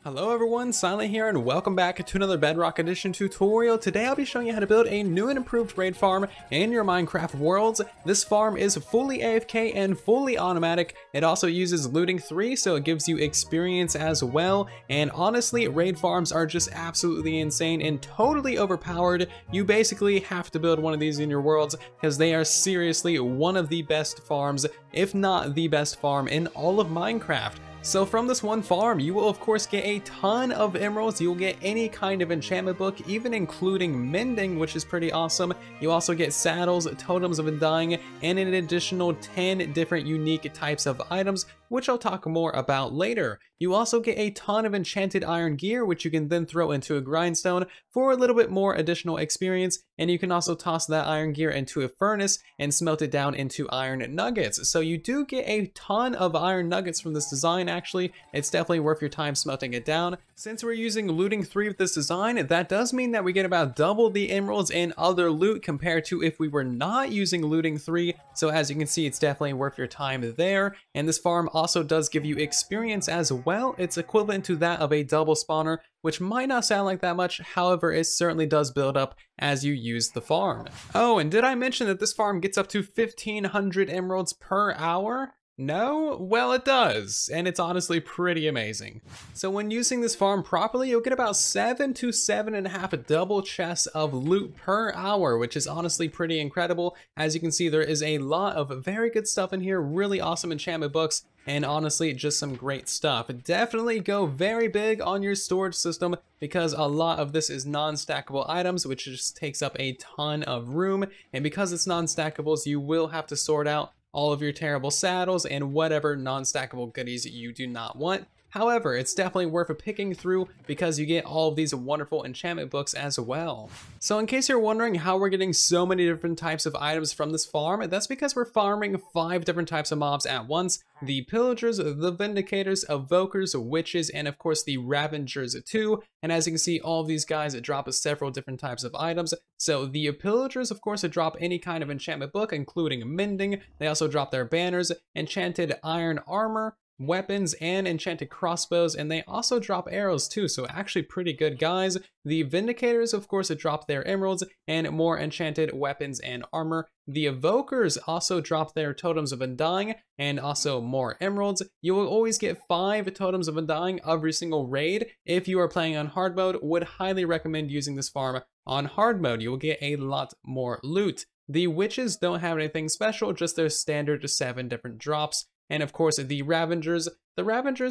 Hello everyone, Silent here and welcome back to another Bedrock Edition tutorial. Today I'll be showing you how to build a new and improved raid farm in your Minecraft worlds. This farm is fully AFK and fully automatic. It also uses looting 3, so it gives you experience as well. And honestly, raid farms are just absolutely insane and totally overpowered. You basically have to build one of these in your worlds because they are seriously one of the best farms, if not the best farm in all of Minecraft. So from this one farm, you will of course get a ton of emeralds. You'll get any kind of enchantment book, even including mending, which is pretty awesome. You also get saddles, totems of undying, and an additional 10 different unique types of items, which I'll talk more about later. You also get a ton of enchanted iron gear, which you can then throw into a grindstone for a little bit more additional experience, and you can also toss that iron gear into a furnace and smelt it down into iron nuggets. So you do get a ton of iron nuggets from this design. Actually, it's definitely worth your time smelting it down. Since we're using looting 3 with this design, that does mean that we get about double the emeralds and other loot compared to if we were not using looting 3. So as you can see, it's definitely worth your time there. And this farm also does give you experience as well. It's equivalent to that of a double spawner, which might not sound like that much. However, it certainly does build up as you use the farm. Oh, and did I mention that this farm gets up to 1,500 emeralds per hour? No? Well, it does, and it's honestly pretty amazing. So when using this farm properly, you'll get about 7 to 7.5 double chests of loot per hour, which is honestly pretty incredible. As you can see, there is a lot of very good stuff in here, really awesome enchantment books, and honestly, just some great stuff. Definitely go very big on your storage system because a lot of this is non-stackable items, which just takes up a ton of room, and because it's non-stackables, you will have to sort out all of your terrible saddles and whatever non-stackable goodies you do not want. However, it's definitely worth picking through because you get all of these wonderful enchantment books as well. So in case you're wondering how we're getting so many different types of items from this farm, that's because we're farming 5 different types of mobs at once. The Pillagers, the Vindicators, Evokers, Witches, and of course the Ravengers too. And as you can see, all of these guys drop several different types of items. So the Pillagers, of course, drop any kind of enchantment book, including mending. They also drop their banners, enchanted iron armor, weapons, and enchanted crossbows, and they also drop arrows too, so actually pretty good guys. The Vindicators, of course, drop their emeralds and more enchanted weapons and armor. The Evokers also drop their totems of undying and also more emeralds. You will always get 5 totems of undying every single raid. If you are playing on hard mode, would highly recommend using this farm on hard mode. You will get a lot more loot. The Witches don't have anything special, just their standard 7 different drops. And of course, the Ravengers,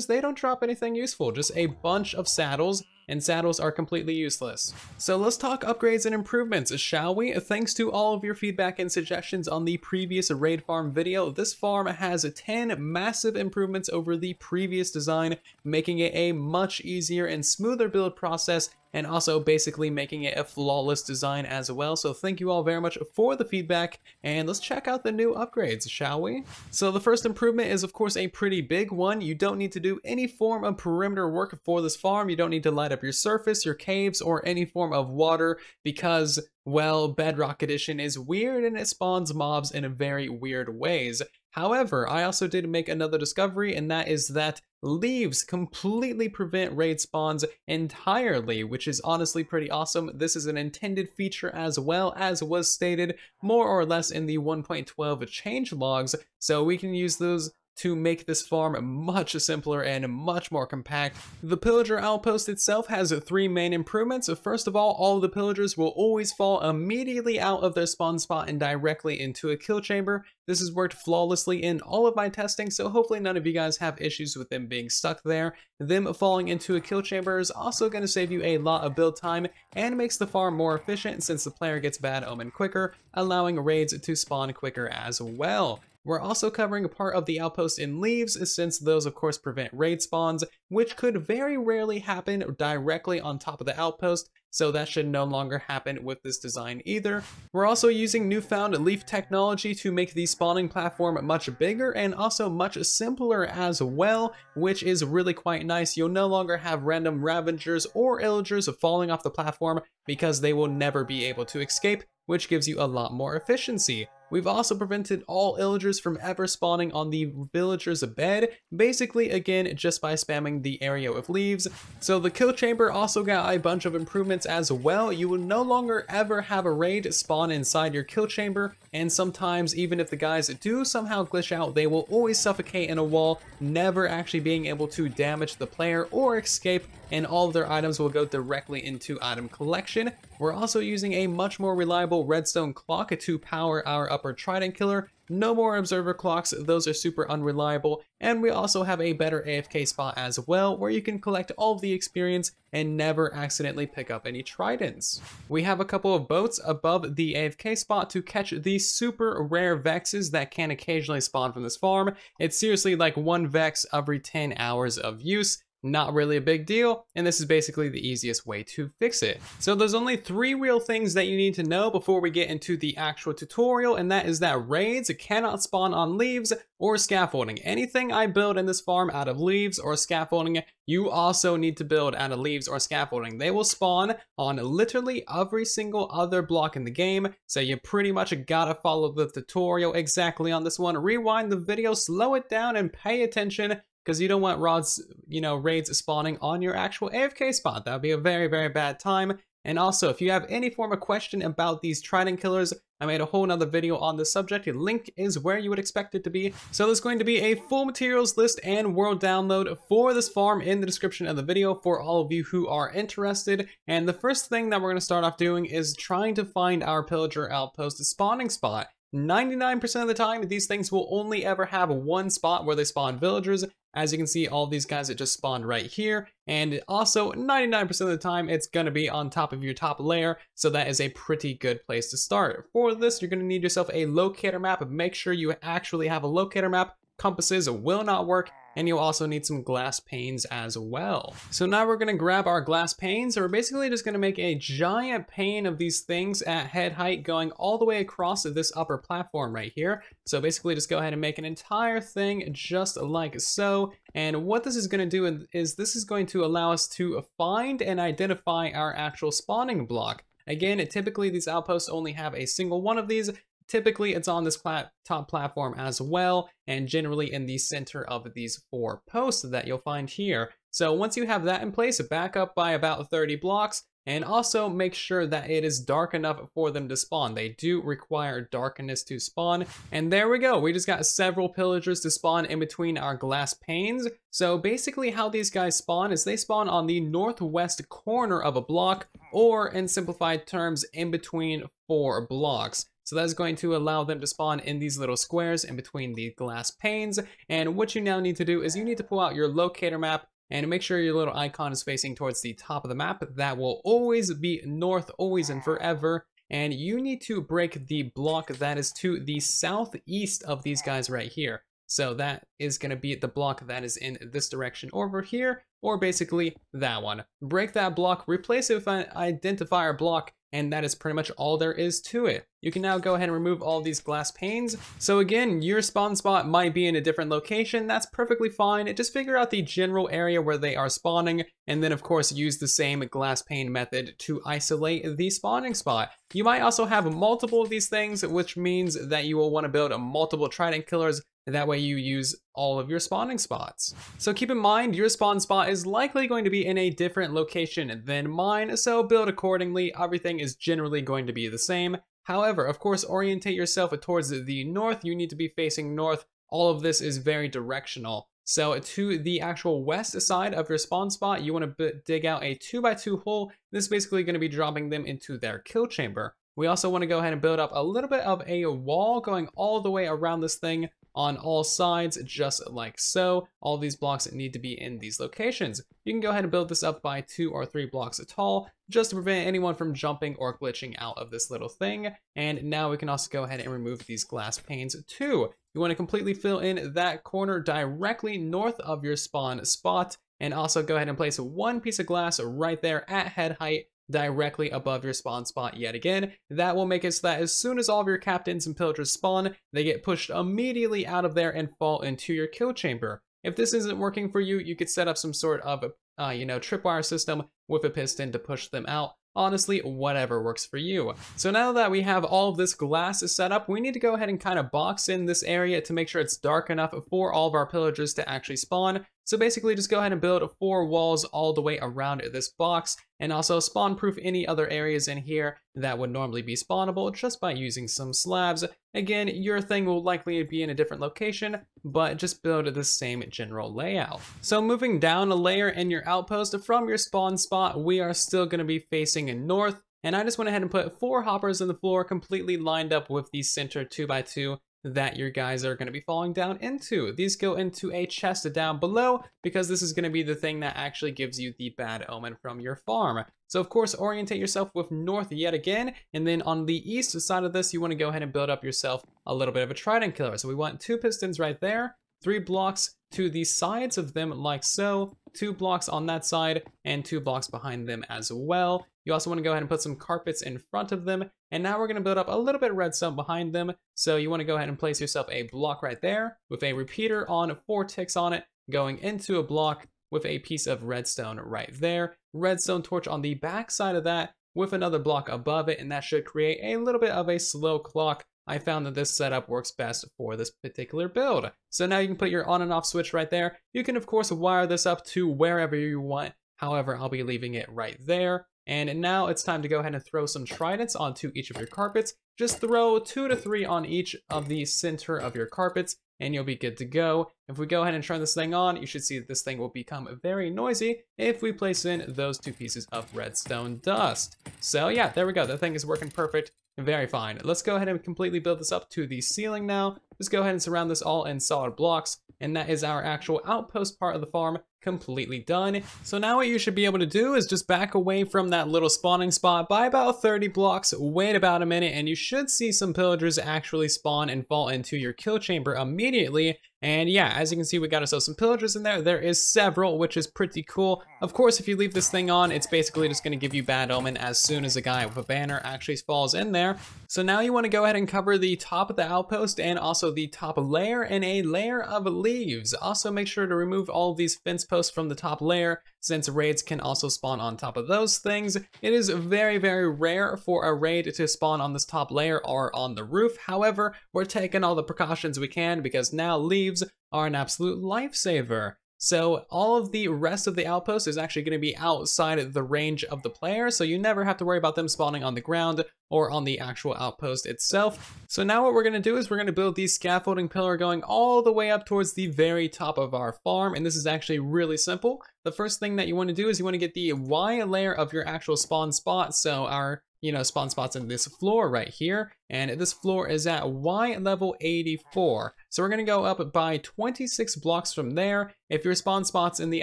they don't drop anything useful, just a bunch of saddles, and saddles are completely useless. So let's talk upgrades and improvements, shall we? Thanks to all of your feedback and suggestions on the previous raid farm video, this farm has 10 massive improvements over the previous design, making it a much easier and smoother build process, and also basically making it a flawless design as well. So thank you all very much for the feedback, and let's check out the new upgrades, shall we? So the first improvement is of course a pretty big one. You don't need to do any form of perimeter work for this farm. You don't need to light up your surface, your caves, or any form of water because, well, Bedrock Edition is weird and it spawns mobs in very weird ways. However, I also did make another discovery, and that is that leaves completely prevent raid spawns entirely, which is honestly pretty awesome. This is an intended feature as well, as was stated more or less in the 1.12 changelogs, so we can use those to make this farm much simpler and much more compact. The Pillager Outpost itself has 3 main improvements. First of all of the Pillagers will always fall immediately out of their spawn spot and directly into a kill chamber. This has worked flawlessly in all of my testing, so hopefully none of you guys have issues with them being stuck there. Them falling into a kill chamber is also going to save you a lot of build time and makes the farm more efficient since the player gets bad omen quicker, allowing raids to spawn quicker as well. We're also covering a part of the outpost in leaves, since those of course prevent raid spawns, which could very rarely happen directly on top of the outpost, so that should no longer happen with this design either. We're also using newfound leaf technology to make the spawning platform much bigger and also much simpler as well, which is really quite nice. You'll no longer have random Ravengers or Illagers falling off the platform because they will never be able to escape, which gives you a lot more efficiency. We've also prevented all illagers from ever spawning on the villager's bed, basically again just by spamming the area with leaves. So the kill chamber also got a bunch of improvements as well. You will no longer ever have a raid spawn inside your kill chamber, and sometimes even if the guys do somehow glitch out, they will always suffocate in a wall, never actually being able to damage the player or escape, and all of their items will go directly into item collection. We're also using a much more reliable redstone clock to power our upper trident killer. No more observer clocks, those are super unreliable, and we also have a better AFK spot as well, where you can collect all of the experience and never accidentally pick up any tridents. We have a couple of boats above the AFK spot to catch these super rare vexes that can occasionally spawn from this farm. It's seriously like 1 vex every 10 hours of use. Not really a big deal, and this is basically the easiest way to fix it. So there's only 3 real things that you need to know before we get into the actual tutorial, and that is that raids cannot spawn on leaves or scaffolding. Anything I build in this farm out of leaves or scaffolding, you also need to build out of leaves or scaffolding. They will spawn on literally every single other block in the game, so you pretty much gotta follow the tutorial exactly on this one. Rewind the video, slow it down, and pay attention, because you don't want raids spawning on your actual AFK spot. That would be a very, very bad time. And also, if you have any form of question about these trident killers, I made a whole nother video on this subject. The link is where you would expect it to be. So there's going to be a full materials list and world download for this farm in the description of the video for all of you who are interested. And the first thing that we're going to start off doing is trying to find our Pillager Outpost spawning spot. 99% of the time, these things will only ever have 1 spot where they spawn villagers. As you can see, all these guys that just spawned right here. And also, 99% of the time, it's going to be on top of your top layer. So that is a pretty good place to start. For this, you're going to need yourself a locator map. Make sure you actually have a locator map. Compasses will not work, and you'll also need some glass panes as well. So now we're gonna grab our glass panes, and we're basically just gonna make a giant pane of these things at head height going all the way across this upper platform right here. So basically just go ahead and make an entire thing just like so. And what this is gonna do is this is going to allow us to find and identify our actual spawning block. Again, typically these outposts only have a single one of these. Typically, it's on this top platform as well, and generally in the center of these 4 posts that you'll find here. So once you have that in place, back up by about 30 blocks, and also make sure that it is dark enough for them to spawn. They do require darkness to spawn. And there we go. We just got several pillagers to spawn in between our glass panes. So basically how these guys spawn is they spawn on the northwest corner of a block, or in simplified terms, in between 4 blocks. So that's going to allow them to spawn in these little squares in between the glass panes. And what you now need to do is you need to pull out your locator map and make sure your little icon is facing towards the top of the map. That will always be north, always and forever. And you need to break the block that is to the southeast of these guys right here. So that is going to be the block that is in this direction over here, or basically that one. Break that block, replace it with an identifier block, and that is pretty much all there is to it. You can now go ahead and remove all these glass panes. So again, your spawn spot might be in a different location. That's perfectly fine. Just figure out the general area where they are spawning, and then of course use the same glass pane method to isolate the spawning spot. You might also have multiple of these things, which means that you will want to build multiple trident killers. That way you use all of your spawning spots. So keep in mind, your spawn spot is likely going to be in a different location than mine, so build accordingly. Everything is generally going to be the same. However, of course, orientate yourself towards the north. You need to be facing north. All of this is very directional. So to the actual west side of your spawn spot, you want to dig out a 2x2 hole. This is basically going to be dropping them into their kill chamber. We also want to go ahead and build up a little bit of a wall going all the way around this thing on all sides, just like so. All these blocks need to be in these locations. You can go ahead and build this up by 2 or 3 blocks tall, just to prevent anyone from jumping or glitching out of this little thing. And now we can also go ahead and remove these glass panes too. You want to completely fill in that corner directly north of your spawn spot, and also go ahead and place 1 piece of glass right there at head height, directly above your spawn spot yet again. That will make it so that as soon as all of your captains and pillagers spawn, they get pushed immediately out of there and fall into your kill chamber. If this isn't working for you, you could set up some sort of tripwire system with a piston to push them out. Honestly, whatever works for you. So now that we have all of this glass set up, we need to go ahead and kind of box in this area to make sure it's dark enough for all of our pillagers to actually spawn. So basically just go ahead and build 4 walls all the way around this box, and also spawn proof any other areas in here that would normally be spawnable just by using some slabs. Again, your thing will likely be in a different location, but just build the same general layout. So moving down a layer in your outpost from your spawn spot, we are still going to be facing north, and I just went ahead and put 4 hoppers in the floor completely lined up with the center 2x2 that your guys are going to be falling down into. These go into a chest down below because this is going to be the thing that actually gives you the bad omen from your farm. So of course, orientate yourself with north yet again, and then on the east side of this, you want to go ahead and build up yourself a little bit of a trident killer. So we want 2 pistons right there, 3 blocks to the sides of them like so, 2 blocks on that side, and 2 blocks behind them as well. You also want to go ahead and put some carpets in front of them, and now we're going to build up a little bit of redstone behind them. So you want to go ahead and place yourself a block right there with a repeater on 4 ticks on it, going into a block with a piece of redstone right there. Redstone torch on the back side of that with another block above it, and that should create a little bit of a slow clock. I found that this setup works best for this particular build. So now you can put your on and off switch right there. You can of course wire this up to wherever you want. However, I'll be leaving it right there. And now it's time to go ahead and throw some tridents onto each of your carpets. Just throw 2 to 3 on each of the center of your carpets, and you'll be good to go. If we go ahead and turn this thing on, you should see that this thing will become very noisy if we place in those 2 pieces of redstone dust. So yeah, there we go. The thing is working perfect. Very fine. Let's go ahead and completely build this up to the ceiling now. Just go ahead and surround this all in solid blocks, and that is our actual outpost part of the farm completely done. So now what you should be able to do is just back away from that little spawning spot by about 30 blocks, wait about a minute, and you should see some pillagers actually spawn and fall into your kill chamber immediately. And yeah, as you can see, we got ourselves some pillagers in there. There is several, which is pretty cool. Of course, if you leave this thing on, it's basically just gonna give you bad omen as soon as a guy with a banner actually falls in there. So now you wanna go ahead and cover the top of the outpost and also the top layer in a layer of leaves. Also make sure to remove all of these fence posts from the top layer, since raids can also spawn on top of those things. It is very, very rare for a raid to spawn on this top layer or on the roof. However, we're taking all the precautions we can because now leaves are an absolute lifesaver. So all of the rest of the outpost is actually going to be outside the range of the player, so you never have to worry about them spawning on the ground or on the actual outpost itself. So now what we're going to do is we're going to build the scaffolding pillar going all the way up towards the very top of our farm, and this is actually really simple. The first thing that you want to do is you want to get the Y layer of your actual spawn spot, so our spawn spots in this floor right here, and this floor is at Y level 84. So we're gonna go up by 26 blocks from there. If your spawn spot's in the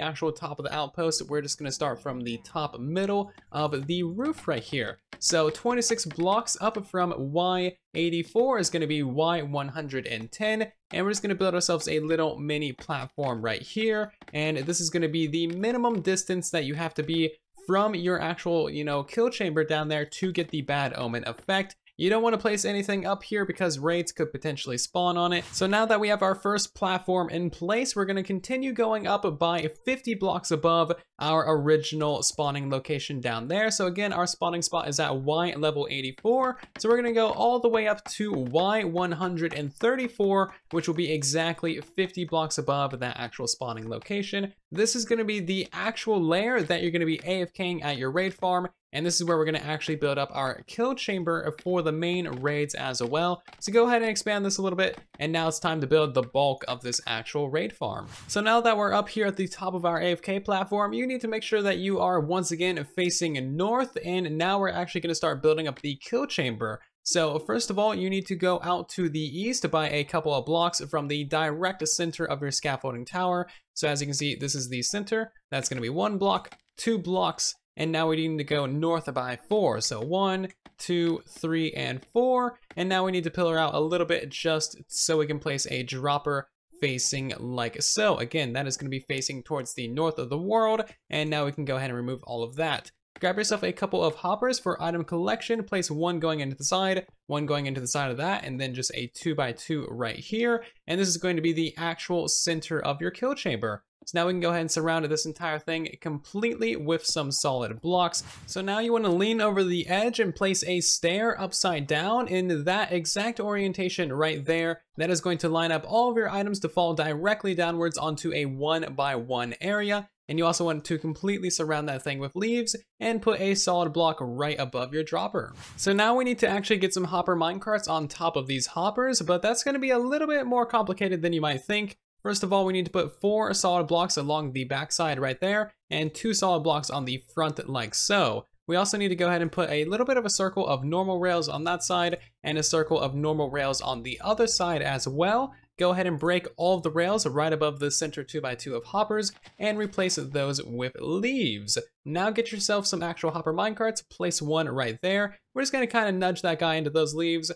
actual top of the outpost, we're just gonna start from the top middle of the roof right here. So 26 blocks up from Y84 is gonna be Y110, and we're just gonna build ourselves a little mini platform right here, and this is gonna be the minimum distance that you have to be from your actual, kill chamber down there to get the bad omen effect. You don't want to place anything up here because raids could potentially spawn on it. So now that we have our first platform in place, we're going to continue going up by 50 blocks above our original spawning location down there. So again, our spawning spot is at Y level 84. So we're going to go all the way up to Y134, which will be exactly 50 blocks above that actual spawning location. This is going to be the actual layer that you're going to be AFKing at your raid farm. And this is where we're going to actually build up our kill chamber for the main raids as well. So go ahead and expand this a little bit. And now it's time to build the bulk of this actual raid farm. So now that we're up here at the top of our AFK platform, you need to make sure that you are once again facing north. And now we're actually going to start building up the kill chamber. So first of all, you need to go out to the east by a couple of blocks from the direct center of your scaffolding tower. So as you can see, this is the center. That's going to be 1 block, 2 blocks. And now we need to go north by 4. So 1, 2, 3, and 4. And now we need to pillar out a little bit just so we can place a dropper facing like so. Again, that is going to be facing towards the north of the world. And now we can go ahead and remove all of that. Grab yourself a couple of hoppers for item collection. Place 1 going into the side, 1 going into the side of that, and then just a 2x2 right here. And this is going to be the actual center of your kill chamber. So now we can go ahead and surround this entire thing completely with some solid blocks. So now you want to lean over the edge and place a stair upside down in that exact orientation right there. That is going to line up all of your items to fall directly downwards onto a 1x1 area. And you also want to completely surround that thing with leaves and put a solid block right above your dropper. So now we need to actually get some hopper minecarts on top of these hoppers, but that's going to be a little bit more complicated than you might think. First of all, we need to put 4 solid blocks along the backside right there and 2 solid blocks on the front like so. We also need to go ahead and put a little bit of a circle of normal rails on that side and a circle of normal rails on the other side as well. Go ahead and break all of the rails right above the center 2x2 of hoppers and replace those with leaves. Now get yourself some actual hopper minecarts, place one right there. We're just going to kind of nudge that guy into those leaves.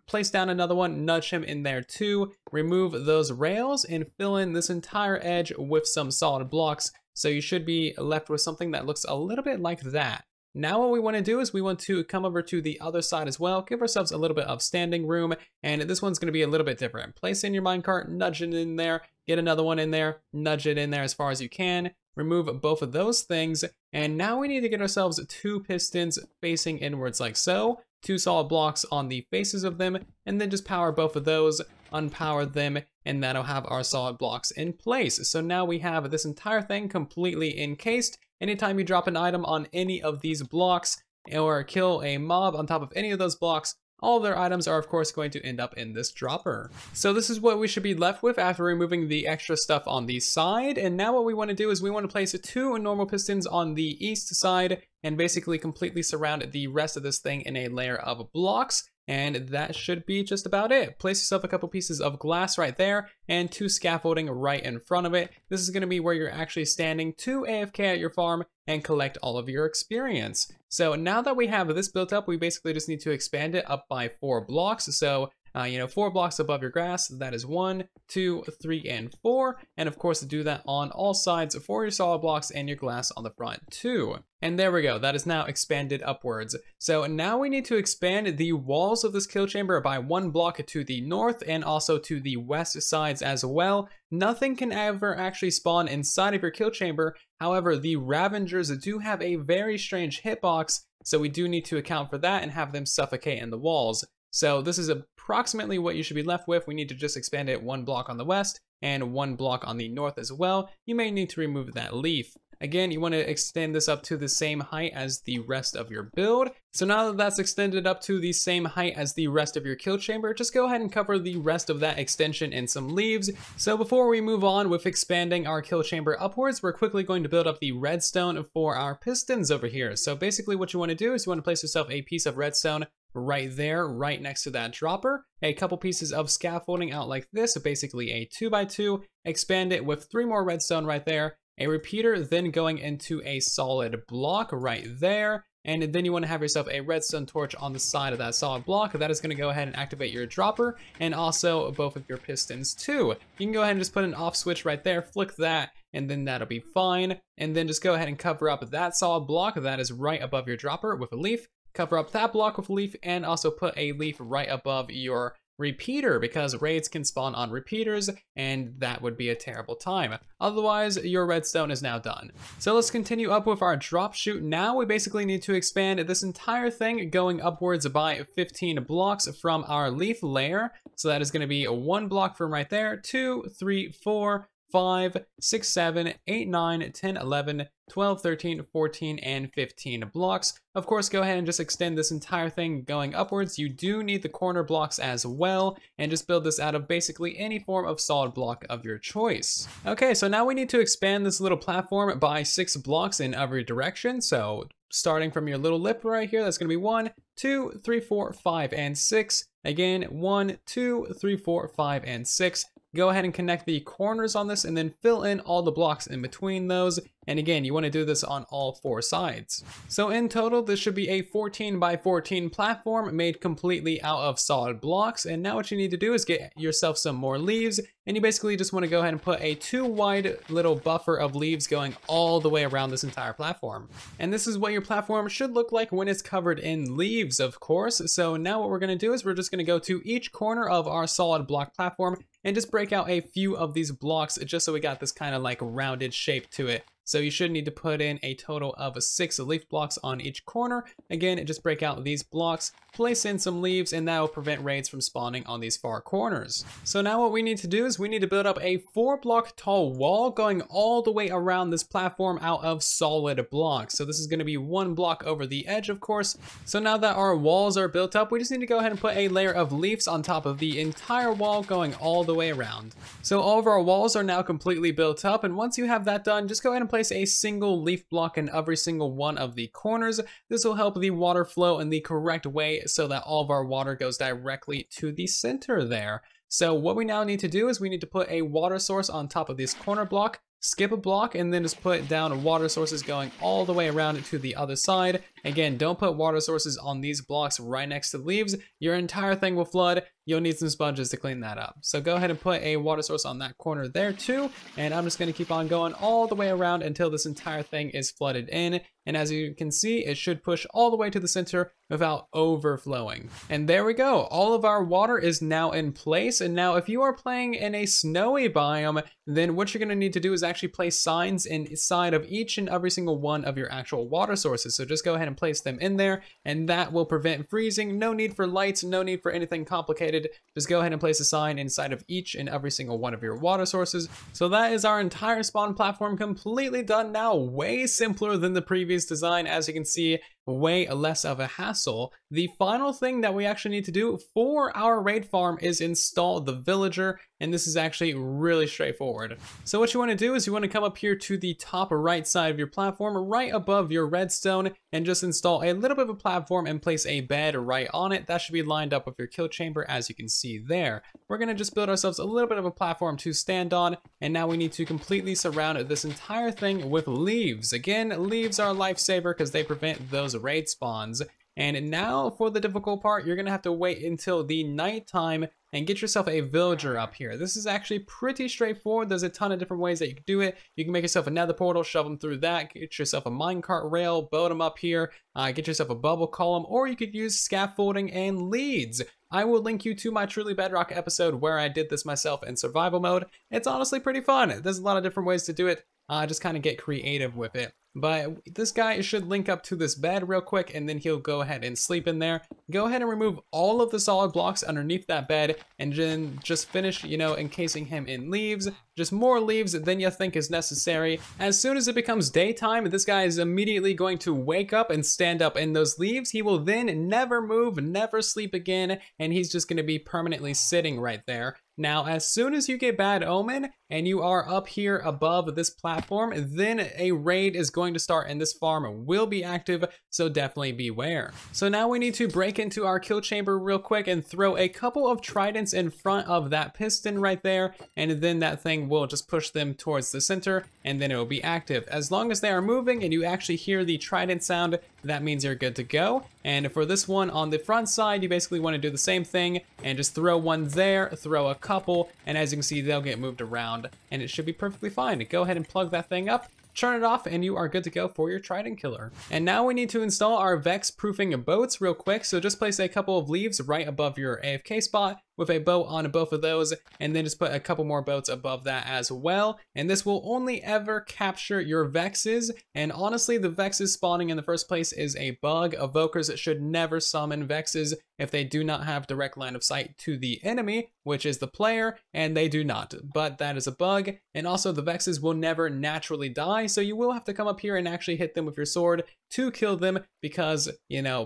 Place down another one, nudge him in there too, remove those rails and fill in this entire edge with some solid blocks. So you should be left with something that looks a little bit like that. Now what we want to do is we want to come over to the other side as well, give ourselves a little bit of standing room, and this one's going to be a little bit different. Place in your minecart, nudge it in there, get another one in there, nudge it in there as far as you can, remove both of those things, and now we need to get ourselves 2 pistons facing inwards like so, 2 solid blocks on the faces of them, and then just power both of those, unpower them, and that'll have our solid blocks in place. So now we have this entire thing completely encased. Anytime you drop an item on any of these blocks or kill a mob on top of any of those blocks, all of their items are of course going to end up in this dropper. So this is what we should be left with after removing the extra stuff on the side. And now what we want to do is we want to place 2 normal pistons on the east side and basically completely surround the rest of this thing in a layer of blocks. And that should be just about it. Place yourself a couple pieces of glass right there and 2 scaffolding right in front of it. This is going to be where you're actually standing to AFK at your farm and collect all of your experience. So now that we have this built up, we basically just need to expand it up by 4 blocks. So 4 blocks above your grass, that is 1, 2, 3, and 4. And of course, do that on all sides for your solid blocks and your glass on the front too. And there we go, that is now expanded upwards. So now we need to expand the walls of this kill chamber by 1 block to the north and also to the west sides as well. Nothing can ever actually spawn inside of your kill chamber. However, the Ravengers do have a very strange hitbox, so we do need to account for that and have them suffocate in the walls. So this is approximately what you should be left with. We need to just expand it 1 block on the west and 1 block on the north as well. You may need to remove that leaf. Again, you want to extend this up to the same height as the rest of your build. So now that that's extended up to the same height as the rest of your kill chamber, just go ahead and cover the rest of that extension in some leaves. So before we move on with expanding our kill chamber upwards, we're quickly going to build up the redstone for our pistons over here. So basically what you want to do is you want to place yourself a piece of redstone right there, right next to that dropper, a couple pieces of scaffolding out like this, so basically a 2x2, expand it with 3 more redstone right there, a repeater, then going into a solid block right there, and then you want to have yourself a redstone torch on the side of that solid block. That is going to go ahead and activate your dropper and also both of your pistons too. You can go ahead and just put an off switch right there, flick that, and then that'll be fine. And then just go ahead and cover up that solid block that is right above your dropper with a leaf. Cover up that block with a leaf and also put a leaf right above your repeater because raids can spawn on repeaters and that would be a terrible time. Otherwise, your redstone is now done. So let's continue up with our drop chute. Now we basically need to expand this entire thing going upwards by 15 blocks from our leaf layer. So that is going to be 1 block from right there, 2, 3, 4, 5, 6, 7, 8, 9, 10, 11, 12, 13, 14, and 15 blocks. Of course, go ahead and just extend this entire thing going upwards. You do need the corner blocks as well, and just build this out of basically any form of solid block of your choice. Okay, so now we need to expand this little platform by 6 blocks in every direction. So starting from your little lip right here, that's gonna be 1, 2, 3, 4, 5, and 6. Again, 1, 2, 3, 4, 5, and 6. Go ahead and connect the corners on this and then fill in all the blocks in between those. And again, you want to do this on all 4 sides. So in total, this should be a 14 by 14 platform made completely out of solid blocks. And now what you need to do is get yourself some more leaves, and you basically just want to go ahead and put a 2 wide little buffer of leaves going all the way around this entire platform. And this is what your platform should look like when it's covered in leaves, of course. So now what we're going to do is we're just going to go to each corner of our solid block platform and just break out a few of these blocks just so we got this kind of like rounded shape to it. So you should need to put in a total of 6 leaf blocks on each corner. Again, just break out these blocks, place in some leaves, and that will prevent raids from spawning on these far corners. So now what we need to do is we need to build up a 4 block tall wall going all the way around this platform out of solid blocks. So this is going to be 1 block over the edge, of course. So now that our walls are built up, we just need to go ahead and put a layer of leaves on top of the entire wall going all the way around. So all of our walls are now completely built up, and once you have that done, just go ahead and place a single leaf block in every single one of the corners. This will help the water flow in the correct way so that all of our water goes directly to the center there. So what we now need to do is we need to put a water source on top of this corner block, skip a block, and then just put down water sources going all the way around to the other side. Again, don't put water sources on these blocks right next to leaves. Your entire thing will flood. You'll need some sponges to clean that up. So go ahead and put a water source on that corner there too. And I'm just going to keep on going all the way around until this entire thing is flooded in. And as you can see, it should push all the way to the center without overflowing. And there we go. All of our water is now in place. And now if you are playing in a snowy biome, then what you're going to need to do is actually place signs inside of each and every single one of your actual water sources. So just go ahead and place them in there, and that will prevent freezing. No need for lights, no need for anything complicated. Just go ahead and place a sign inside of each and every single one of your water sources. So that is our entire spawn platform completely done now. Way simpler than the previous design, as you can see. Way less of a hassle. The final thing that we actually need to do for our raid farm is install the villager, and this is actually really straightforward. So what you want to do is you want to come up here to the top right side of your platform, right above your redstone, and just install a little bit of a platform and place a bed right on it. That should be lined up with your kill chamber, as you can see there. We're going to just build ourselves a little bit of a platform to stand on, and now we need to completely surround this entire thing with leaves. Again, leaves are a lifesaver because they prevent those raid spawns. And now for the difficult part, you're gonna have to wait until the nighttime and get yourself a villager up here. This is actually pretty straightforward. There's a ton of different ways that you can do it. You can make yourself a nether portal, shove them through that, get yourself a minecart rail, build them up here, get yourself a bubble column, or you could use scaffolding and leads. I will link you to my Truly Bedrock episode where I did this myself in survival mode. It's honestly pretty fun. There's a lot of different ways to do it. Just kind of get creative with it. But this guy should link up to this bed real quick, and then he'll go ahead and sleep in there. Go ahead and remove all of the solid blocks underneath that bed, and then just finish, encasing him in leaves. Just more leaves than you think is necessary. As soon as it becomes daytime, this guy is immediately going to wake up and stand up in those leaves. He will then never move, never sleep again, and he's just going to be permanently sitting right there. Now, as soon as you get bad omen and you are up here above this platform, then a raid is going to start and this farm will be active, so definitely beware. So now we need to break into our kill chamber real quick and throw a couple of tridents in front of that piston right there, and then that thing will just push them towards the center, and then it will be active. As long as they are moving and you actually hear the trident sound, that means you're good to go. And for this one on the front side, you basically want to do the same thing and just throw one there, throw a couple, and as you can see, they'll get moved around and it should be perfectly fine. Go ahead and plug that thing up, turn it off, and you are good to go for your trident killer. And now we need to install our Vex Proofing boats real quick. So just place a couple of leaves right above your AFK spot with a boat on both of those, and then just put a couple more boats above that as well. And this will only ever capture your Vexes. And honestly, the Vexes spawning in the first place is a bug. Evokers should never summon Vexes if they do not have direct line of sight to the enemy, which is the player, and they do not. But that is a bug. And also the Vexes will never naturally die, so you will have to come up here and actually hit them with your sword to kill them because,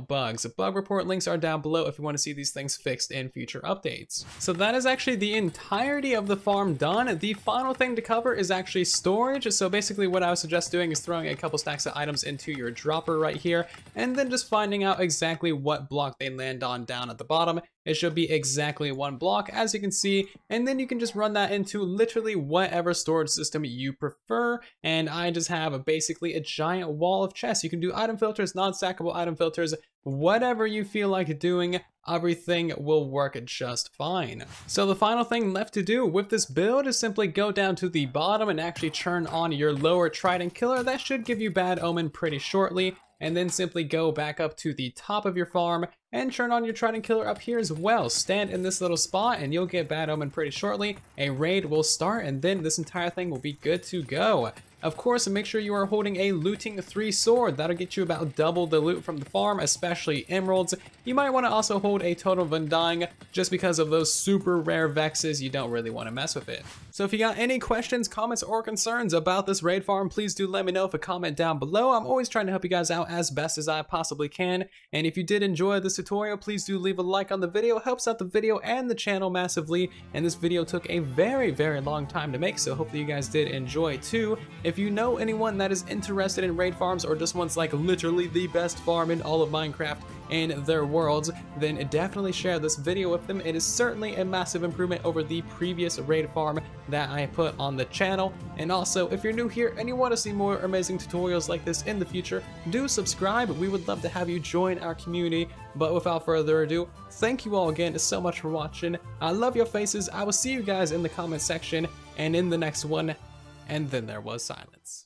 bugs. Bug report links are down below if you want to see these things fixed in future updates. So that is actually the entirety of the farm done. The final thing to cover is actually storage. So basically what I would suggest doing is throwing a couple stacks of items into your dropper right here, and then just finding out exactly what block they land on down at the bottom, it should be exactly 1 block, as you can see, and then you can just run that into literally whatever storage system you prefer. And I just have basically a giant wall of chests. You can do item filters, non-stackable item filters, whatever you feel like doing, everything will work just fine. So the final thing left to do with this build is simply go down to the bottom and actually turn on your lower trident killer. That should give you bad omen pretty shortly. And then simply go back up to the top of your farm and turn on your trident killer up here as well. Stand in this little spot and you'll get bad omen pretty shortly. A raid will start and then this entire thing will be good to go. Of course, make sure you are holding a looting 3 sword. That'll get you about double the loot from the farm, especially emeralds. You might want to also hold a totem of undying just because of those super rare vexes. You don't really want to mess with it. So if you got any questions, comments, or concerns about this raid farm, please do let me know with a comment down below. I'm always trying to help you guys out as best as I possibly can. And if you did enjoy this tutorial, please do leave a like on the video. It helps out the video and the channel massively. And this video took a very, very long time to make, so hopefully you guys did enjoy too. If you know anyone that is interested in raid farms or just wants like literally the best farm in all of Minecraft and their worlds, then definitely share this video with them. It is certainly a massive improvement over the previous raid farm that I put on the channel. And also, if you're new here and you want to see more amazing tutorials like this in the future, do subscribe. We would love to have you join our community. But without further ado, thank you all again so much for watching. I love your faces. I will see you guys in the comment section and in the next one. And then there was silence.